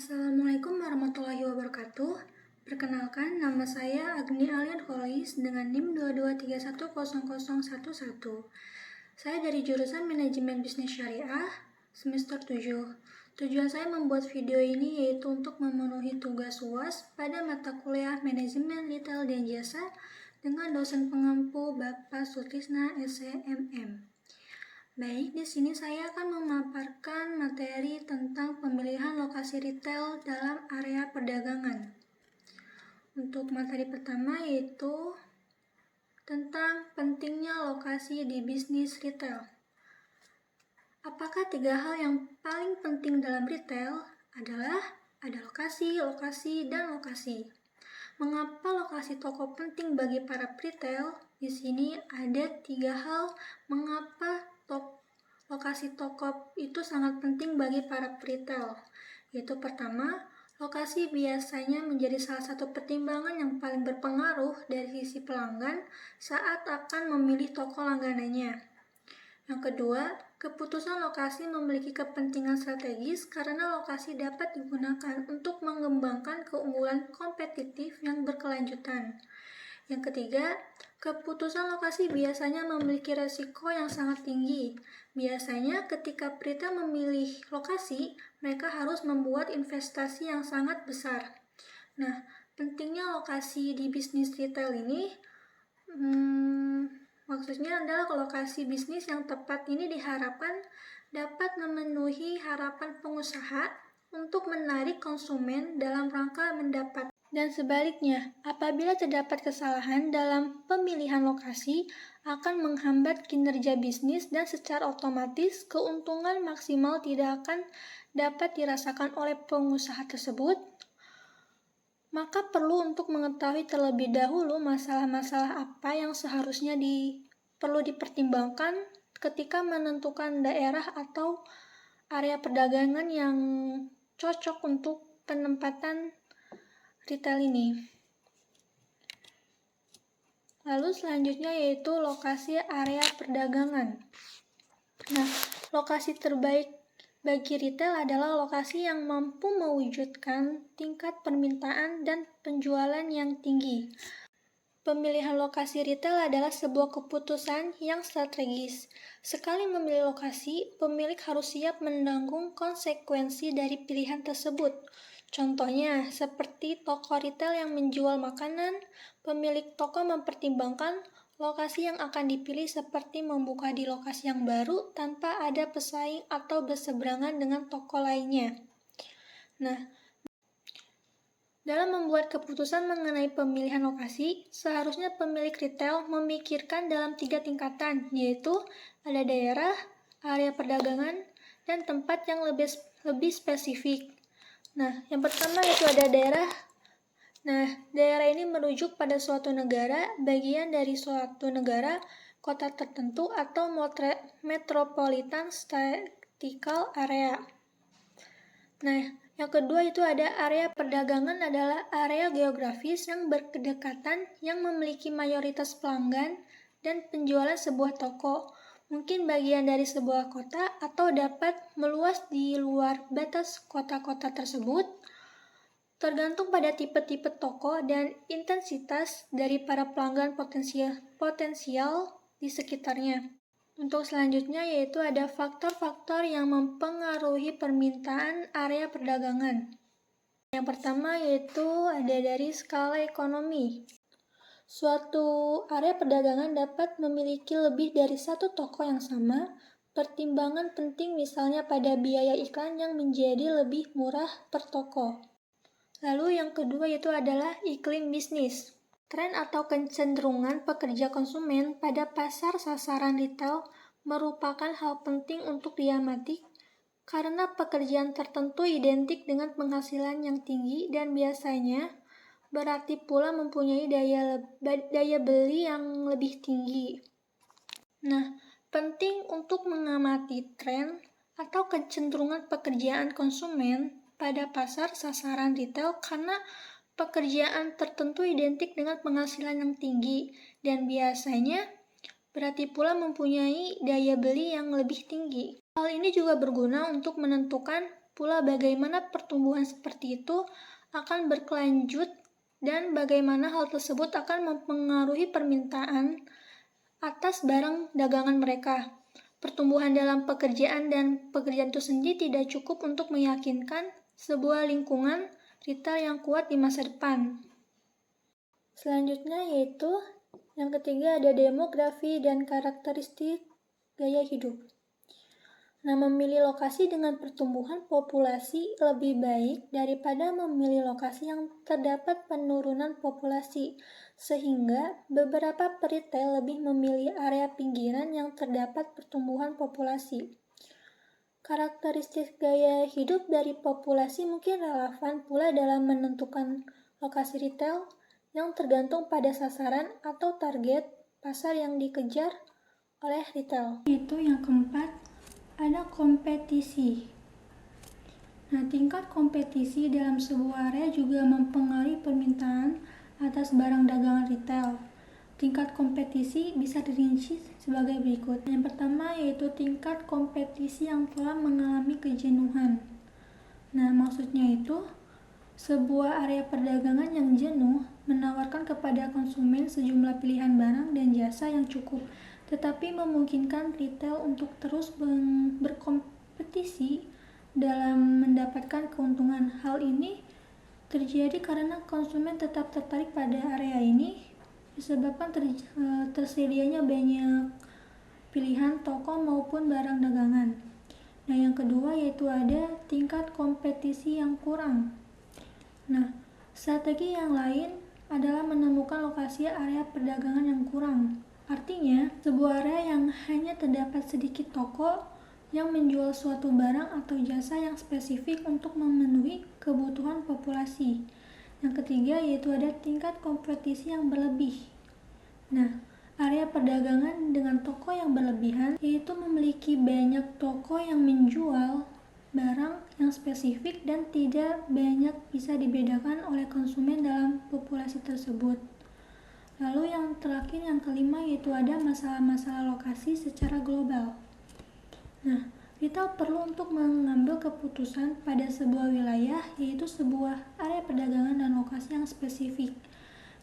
Assalamualaikum warahmatullahi wabarakatuh. Perkenalkan, nama saya Agni Alian Kholis dengan NIM 22310011. Saya dari jurusan Manajemen Bisnis Syariah, semester 7. Tujuan saya membuat video ini yaitu untuk memenuhi tugas UAS pada mata kuliah Manajemen Retail dan Jasa dengan dosen pengampu Bapak Sutisna SCMM. Baik, di sini saya akan memaparkan materi tentang pemilihan lokasi retail dalam area perdagangan. Untuk materi pertama yaitu tentang pentingnya lokasi di bisnis retail. Apakah 3 hal yang paling penting dalam retail adalah ada lokasi, lokasi, dan lokasi. Mengapa lokasi toko penting bagi para retail? Di sini ada 3 hal mengapa lokasi toko itu sangat penting bagi para retail. Yaitu pertama, lokasi biasanya menjadi salah satu pertimbangan yang paling berpengaruh dari sisi pelanggan saat akan memilih toko langganannya. Yang kedua, keputusan lokasi memiliki kepentingan strategis karena lokasi dapat digunakan untuk mengembangkan keunggulan kompetitif yang berkelanjutan. Yang ketiga, keputusan lokasi biasanya memiliki resiko yang sangat tinggi. Biasanya ketika retail memilih lokasi, mereka harus membuat investasi yang sangat besar. Nah, pentingnya lokasi di bisnis retail ini maksudnya adalah lokasi bisnis yang tepat ini diharapkan dapat memenuhi harapan pengusaha untuk menarik konsumen dalam rangka mendapat. Dan sebaliknya, apabila terdapat kesalahan dalam pemilihan lokasi, akan menghambat kinerja bisnis dan secara otomatis keuntungan maksimal tidak akan dapat dirasakan oleh pengusaha tersebut. Maka perlu untuk mengetahui terlebih dahulu masalah-masalah apa yang seharusnya perlu dipertimbangkan ketika menentukan daerah atau area perdagangan yang cocok untuk penempatan retail ini. Lalu selanjutnya yaitu lokasi area perdagangan. Nah, lokasi terbaik bagi retail adalah lokasi yang mampu mewujudkan tingkat permintaan dan penjualan yang tinggi. Pemilihan lokasi retail adalah sebuah keputusan yang strategis. Sekali memilih lokasi, pemilik harus siap menanggung konsekuensi dari pilihan tersebut. Contohnya, seperti toko retail yang menjual makanan, pemilik toko mempertimbangkan lokasi yang akan dipilih seperti membuka di lokasi yang baru tanpa ada pesaing atau berseberangan dengan toko lainnya. Nah, dalam membuat keputusan mengenai pemilihan lokasi, seharusnya pemilik retail memikirkan dalam 3 tingkatan, yaitu ada daerah, area perdagangan, dan tempat yang lebih spesifik. Nah, yang pertama yaitu ada daerah. Nah, daerah ini merujuk pada suatu negara, bagian dari suatu negara, kota tertentu, atau metropolitan statistical area. Nah, yang kedua itu ada area perdagangan adalah area geografis yang berdekatan yang memiliki mayoritas pelanggan dan penjualan sebuah toko. Mungkin bagian dari sebuah kota atau dapat meluas di luar batas kota-kota tersebut. Tergantung pada tipe-tipe toko dan intensitas dari para pelanggan potensial di sekitarnya. Untuk selanjutnya yaitu ada faktor-faktor yang mempengaruhi permintaan area perdagangan. Yang pertama yaitu ada dari skala ekonomi. Suatu area perdagangan dapat memiliki lebih dari satu toko yang sama. Pertimbangan penting misalnya pada biaya iklan yang menjadi lebih murah per toko. Lalu yang kedua yaitu adalah iklim bisnis. Tren atau kecenderungan pekerja konsumen pada pasar sasaran retail merupakan hal penting untuk diamati karena pekerjaan tertentu identik dengan penghasilan yang tinggi dan biasanya berarti pula mempunyai daya beli yang lebih tinggi. Nah, penting untuk mengamati tren atau kecenderungan pekerjaan konsumen pada pasar sasaran retail karena pekerjaan tertentu identik dengan penghasilan yang tinggi dan biasanya berarti pula mempunyai daya beli yang lebih tinggi. Hal ini juga berguna untuk menentukan pula bagaimana pertumbuhan seperti itu akan berkelanjut dan bagaimana hal tersebut akan mempengaruhi permintaan atas barang dagangan mereka. Pertumbuhan dalam pekerjaan dan pekerjaan itu sendiri tidak cukup untuk meyakinkan sebuah lingkungan retail yang kuat di masa depan. Selanjutnya yaitu yang ketiga ada demografi dan karakteristik gaya hidup. Nah, memilih lokasi dengan pertumbuhan populasi lebih baik daripada memilih lokasi yang terdapat penurunan populasi, sehingga beberapa peritel lebih memilih area pinggiran yang terdapat pertumbuhan populasi. Karakteristik gaya hidup dari populasi mungkin relevan pula dalam menentukan lokasi retail yang tergantung pada sasaran atau target pasar yang dikejar oleh retail. Itu yang keempat, ada kompetisi. Nah, tingkat kompetisi dalam sebuah area juga mempengaruhi permintaan atas barang dagangan retail. Tingkat kompetisi bisa dirinci sebagai berikut. Yang pertama yaitu tingkat kompetisi yang telah mengalami kejenuhan. Nah, maksudnya itu sebuah area perdagangan yang jenuh menawarkan kepada konsumen sejumlah pilihan barang dan jasa yang cukup, tetapi memungkinkan retail untuk terus berkompetisi dalam mendapatkan keuntungan. Hal ini terjadi karena konsumen tetap tertarik pada area ini disebabkan tersedianya banyak pilihan toko maupun barang dagangan. Nah, yang kedua yaitu ada tingkat kompetisi yang kurang. Nah, strategi yang lain adalah menemukan lokasi area perdagangan yang kurang. Artinya, sebuah area yang hanya terdapat sedikit toko yang menjual suatu barang atau jasa yang spesifik untuk memenuhi kebutuhan populasi. Yang ketiga yaitu ada tingkat kompetisi yang berlebih. Nah, area perdagangan dengan toko yang berlebihan yaitu memiliki banyak toko yang menjual barang yang spesifik dan tidak banyak bisa dibedakan oleh konsumen dalam populasi tersebut. Lalu yang terakhir, yang kelima, yaitu ada masalah-masalah lokasi secara global. Nah, retail perlu untuk mengambil keputusan pada sebuah wilayah, yaitu sebuah area perdagangan dan lokasi yang spesifik.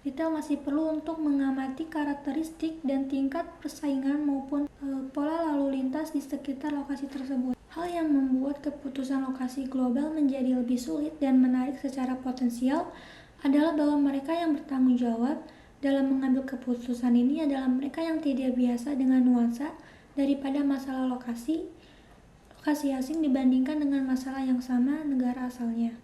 Retail masih perlu untuk mengamati karakteristik dan tingkat persaingan maupun pola lalu lintas di sekitar lokasi tersebut. Hal yang membuat keputusan lokasi global menjadi lebih sulit dan menarik secara potensial adalah bahwa mereka yang bertanggung jawab dalam mengambil keputusan ini adalah mereka yang tidak biasa dengan nuansa daripada masalah lokasi asing dibandingkan dengan masalah yang sama negara asalnya.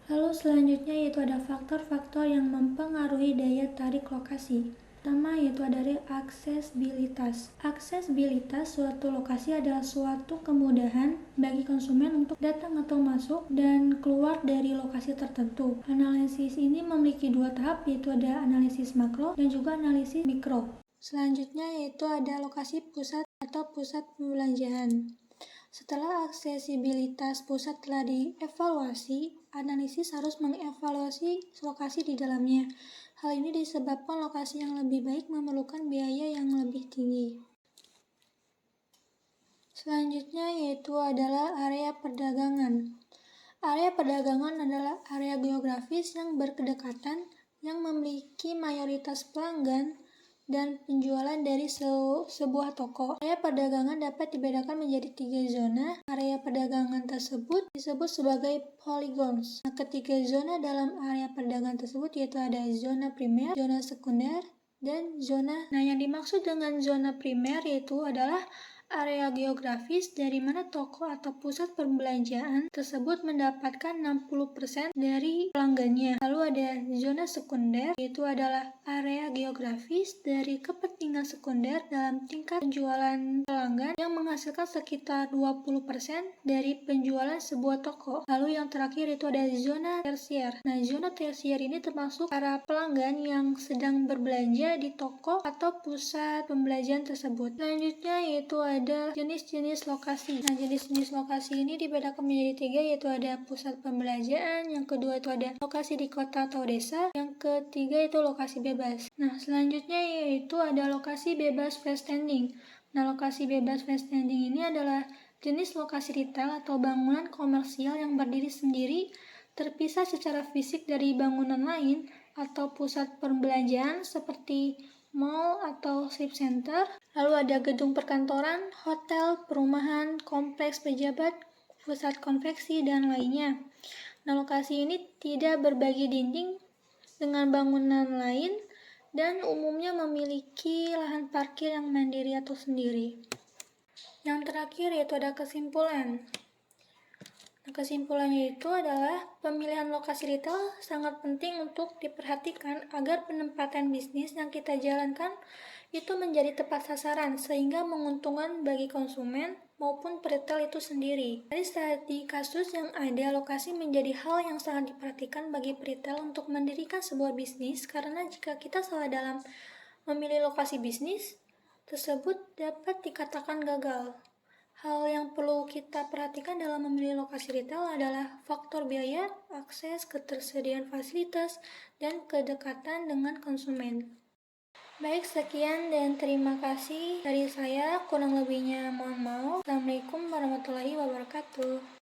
Lalu selanjutnya yaitu ada faktor-faktor yang mempengaruhi daya tarik lokasi. Pertama yaitu ada aksesibilitas. Aksesibilitas suatu lokasi adalah suatu kemudahan bagi konsumen untuk datang atau masuk dan keluar dari lokasi tertentu. Analisis ini memiliki dua tahap, yaitu ada analisis makro dan juga analisis mikro. Selanjutnya yaitu ada lokasi pusat atau pusat perbelanjaan. Setelah aksesibilitas pusat telah dievaluasi, analisis harus mengevaluasi lokasi di dalamnya. Hal ini disebabkan lokasi yang lebih baik memerlukan biaya yang lebih tinggi. Selanjutnya yaitu adalah area perdagangan. Area perdagangan adalah area geografis yang berdekatan yang memiliki mayoritas pelanggan dan penjualan dari sebuah toko. Area perdagangan dapat dibedakan menjadi 3 zona. Area perdagangan tersebut disebut sebagai polygons. Nah, ketiga zona dalam area perdagangan tersebut yaitu ada zona primer, zona sekunder, dan zona. Nah, yang dimaksud dengan zona primer yaitu adalah area geografis dari mana toko atau pusat perbelanjaan tersebut mendapatkan 60% dari pelanggannya. Lalu ada zona sekunder, yaitu adalah area geografis dari kepentingan sekunder dalam tingkat penjualan pelanggan yang menghasilkan sekitar 20% dari penjualan sebuah toko. Lalu yang terakhir itu ada zona tersier. Nah, zona tersier ini termasuk para pelanggan yang sedang berbelanja di toko atau pusat pembelanjaan tersebut. Selanjutnya yaitu ada jenis-jenis lokasi. Nah, jenis-jenis lokasi ini dibedakan menjadi 3, yaitu ada pusat pembelanjaan, yang kedua itu ada lokasi di kota atau desa, yang ketiga itu lokasi bebas. Nah, selanjutnya yaitu ada lokasi bebas freestanding. Nah, lokasi bebas freestanding ini adalah Jenis lokasi retail atau bangunan komersial yang berdiri sendiri, terpisah secara fisik dari bangunan lain, atau pusat perbelanjaan seperti mall atau strip center. Lalu ada gedung perkantoran, hotel, perumahan, kompleks pejabat, pusat konveksi, dan lainnya. Nah, lokasi ini tidak berbagi dinding dengan bangunan lain dan umumnya memiliki lahan parkir yang mandiri atau sendiri. Yang terakhir yaitu ada kesimpulan. Nah, kesimpulannya itu adalah pemilihan lokasi retail sangat penting untuk diperhatikan agar penempatan bisnis yang kita jalankan itu menjadi tepat sasaran sehingga menguntungkan bagi konsumen maupun retail itu sendiri. Jadi saat di kasus yang ada, lokasi menjadi hal yang sangat diperhatikan bagi retail untuk mendirikan sebuah bisnis karena jika kita salah dalam memilih lokasi bisnis tersebut dapat dikatakan gagal. Hal yang perlu kita perhatikan dalam memilih lokasi retail adalah faktor biaya, akses, ketersediaan fasilitas, dan kedekatan dengan konsumen. Baik, sekian dan terima kasih dari saya. Kurang lebihnya mohon maaf. Assalamualaikum warahmatullahi wabarakatuh.